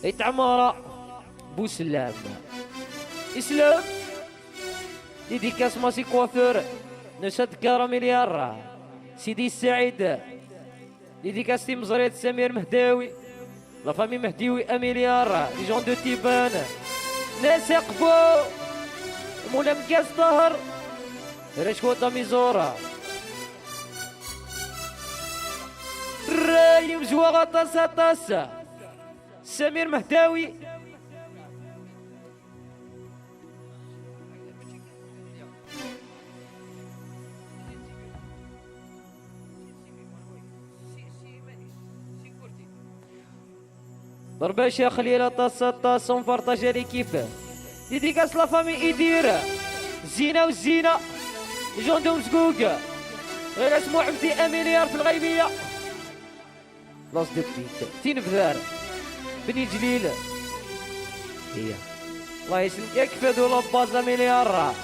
يتعمر بوسلام اسلام ديديكاس ماسي كوافور نشاد كاراميليار سيدي السعيد ديديكاس تيم مزريت سمير مهداوي لا فامي مهديوي اميليار لي جون دو تيبان ناس يقفو مولا مكاس ظهر رشوة ميزورا راي مزوغة طاسة طاسة سمير مهداوي ضربة يا خليل طاسة طاسة مفرطشة ليكيب ديديكاس لا فامي إيدير زينة والزينة جون دوم زقوقة غير اسمو عبدي أميليار في الغيبية لاص دو بيت تين بذار بني جليل هي الله يسلمك يكفي دو لاباز مليار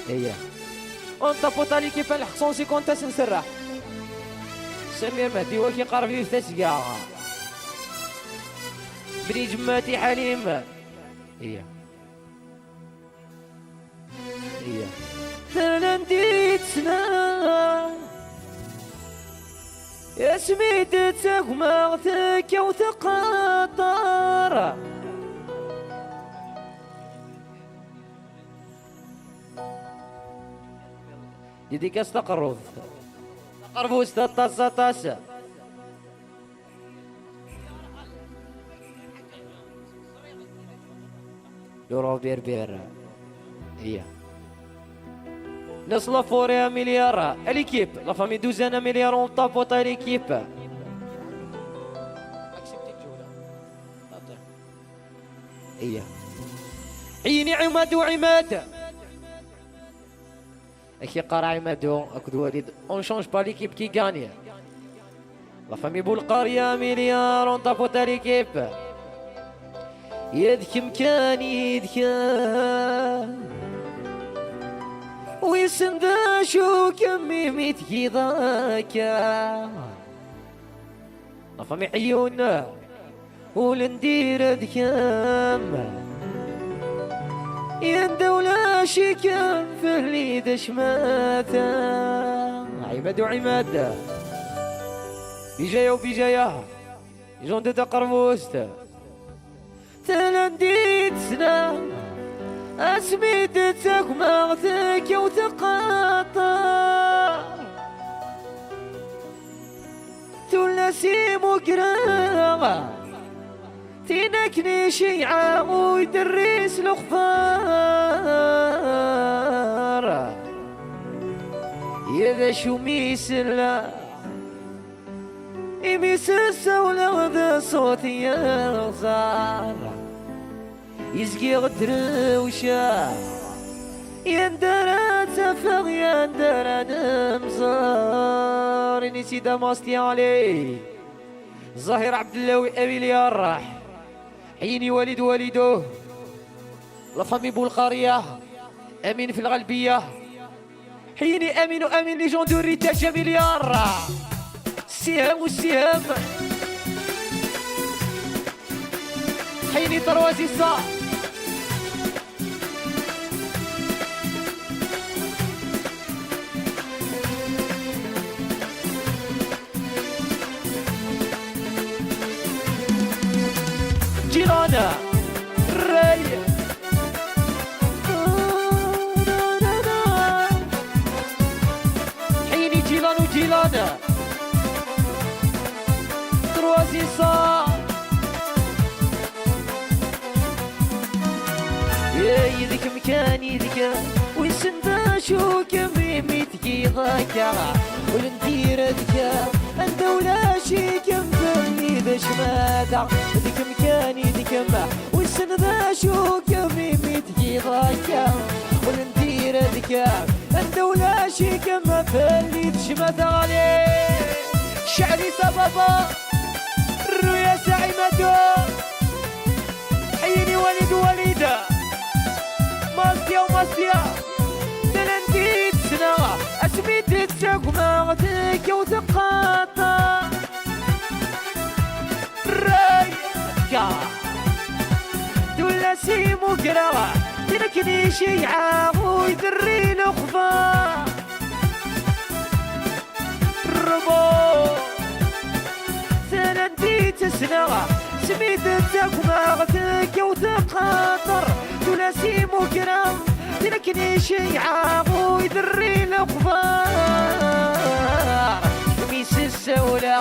هي اون طابوطا ليكيب الحصون 50 سنسرح سمير مهدي هو كيقارب لي في تسقا بني جماتي حليم هي هي ثلانديت سنة يا سميتك مغتك وتقطر يديك استقروف تقربوس طاسة طاسة يورو بير بير هي نص لافوريا مليار اليكيب لا فامي دوزانا مليار اون طابوطا اليكيب هي عيني عماد عماد اكي قرا عمادو اكد وليد اون شونج با ليكيب كي غاني لا فامي بولقاريا مليار اون طابوطا ليكيب يدك مكاني يدك ويسنداشو كمي ميتكي ضاكا نفهمي عيونا ولندير دكام يندولا شكام في اللي دشماتا عماد وعماد بجايا وبجايا يجون دتا قرموست تلنديت سنة أسميتك مغتك وتقطع تولسي مقرا تنكني شيعة ويدرس الأخبار يذا شو ميسلا يميس السولة ذا صوتي يغزار يزقي غدروشة يندرى تفغ يندرى نمزار نسي دماستي علي ظاهر عبد الله أبي الراح عيني والد والده لفامي بولغاريا أمين في الغلبية حيني أمين وأمين لي جون دو ريتا جميليار السهام والسهام حيني طروازي صا جيرانا راي حيني جيلان وجيلانا طروازي صا يدك مكان يدك ويسنداشو كمي ميتكي ضاكا ولندير دكا انت ولا شي كم ذني ذا شماتا يدك مكان يدك ما ويسنداشو كمي ميتكي ضاكا ولندير دكا انت ولا شي كم فاللي تشماتا عليه شعري سبابا الرؤيا ساعي مدو حيني ولد وليده ماسيا وماسيا تلنديت سنة أسميت تساق وتقاطع راي مكره تركني شيعة ويدري الأخبار الربو سندي تسنغ سميت تقمغتك وتقاطر ثلاثي مكرم تركني شيعة ويدري الأخبار ميس السولة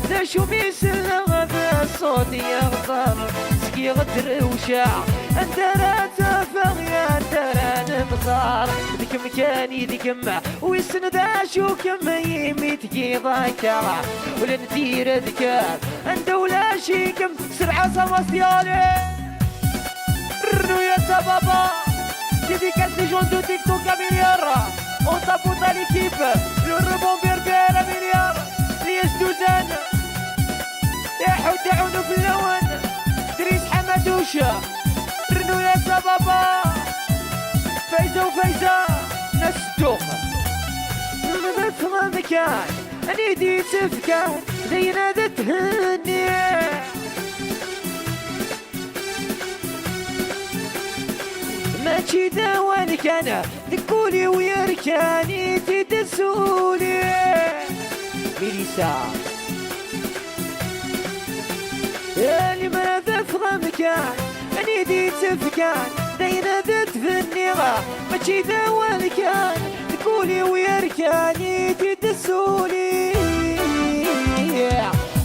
ذا شو ميس ذا الصوت يغطر سكي غدر وشاع انت لا تفغ يا ترى نمطار ذيك مكاني ذيك ما ويسند شو كم يميت ضايكا ولا ندير ذكار انت ولا شي كم سرعة سماسيالي رنو يا سبابا dédicace les gens de TikTok à milliard. On tapote à l'équipe. Le rebond berbère à milliard. ليش دوزان يحود يعونوا في اللون دريس حمدوشة رنو يا سبابا فايزة وفايزة ناس الدوخ نفهم مكان اني دي سفكان زينا ذا تهني ماشي ذوالك انا ذكولي ويركاني تدسولي ميليسا اللي ما ذفغ مكان اني دي تفكان دينا ذات في النغا ماشي ذوالك انا ذكولي ويركاني تدسولي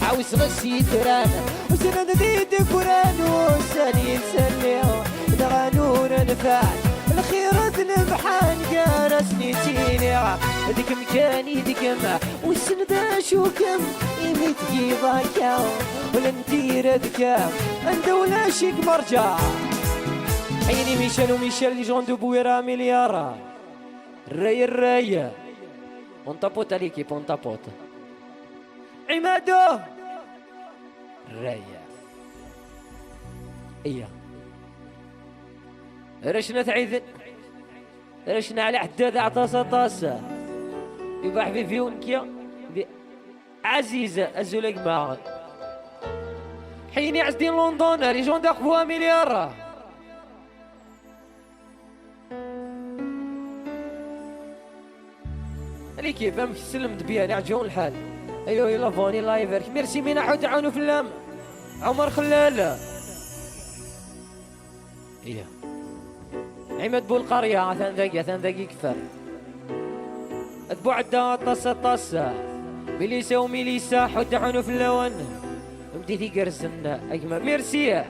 عاوز غسي ترانا وسند دي دكوران وساني نسليها دغانور نفعل الخيرات نبحان قارسني تينيغا ديك مكاني ديك ما والسندا شو كم يميت كيضاكا ولا ندير ذكام ندولا شيك مرجع عيني ميشيل وميشيل لي جون دو بويرا مليارا الراي اون تابوت عليكيب اون تابوت عمادو الراي ايه رشنا تعيذن رشنا على حداد عطاسة طاسة يباح في فيونكيا عزيزة الزولق معاك حيني عزدين لندن ريجون داقبوها مليار اللي كيف فهمك سلمت بيها نعجون الحال ايوه يلا فوني الله يبارك ميرسي مين حود عونو في اللام عمر خلال ايه عماد بولقرية عثان ذاقي كفر اتبوع طاسة ميليسا وميليسا حد عنو في اللون مديتي قرسنا اجمل ميرسي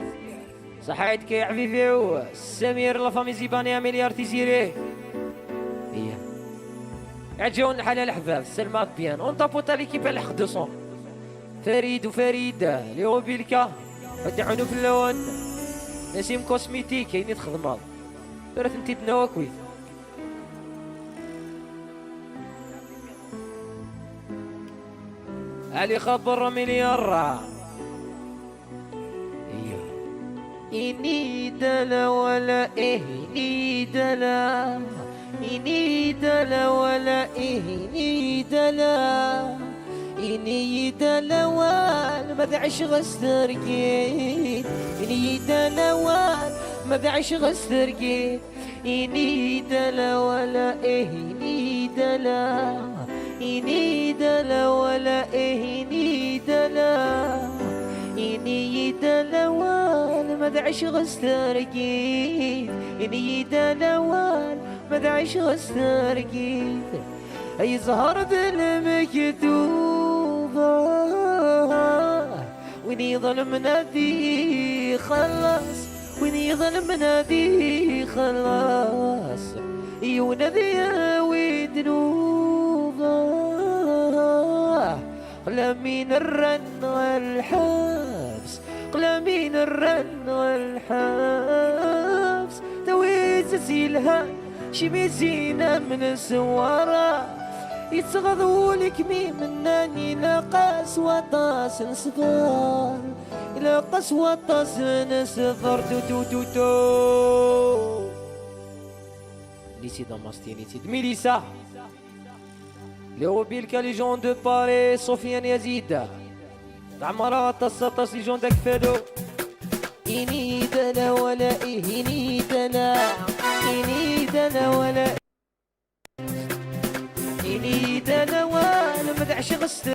صحيتك يا عفيفيو سمير لافامي زيبانيا مليار تيزيري ايه عجون الحلال احباب سلمات بيان اون طابوتا ليكيب الحدصون فريد وفريدة ليو بيلكا حد عنو في اللون نسيم كوسميتيك يني تخدمات برات انتي تنواكوي علي خبر مليار إني دلا ولا إني دلا إني دلا ولا إني دلا إني دلا وال ما دعش غسترقيت إني دلا وال ما دعش غسترقيت إني دلا ولا إني دلا إني دلا ولا إني دلا إني دلا وال ما دعش غسترقيت إني دلا وال ما دعش غسترقيت أي زهر بالمكتوبة ويني ظلمنا ذي خلاص ويني ظلمنا ذي خلاص ونذي وذنوبه قلمين الرن والحبس قلمين الرن والحبس تويت سيلها شي ميزينة من السوارة يتغضوا لك مي مناني لا قسوة طاس نصفر إلا قسوة طاس نصفر تو تو تو تو نسيت دماستي نسيت ميليسا لو بيلكا ليجون دو باري سفيان يزيد عمرات السطس ليجون داك فالو إنيد أنا ولا إنيد أنا إنيد أنا ولا إنيد أنا ولا مدعش غست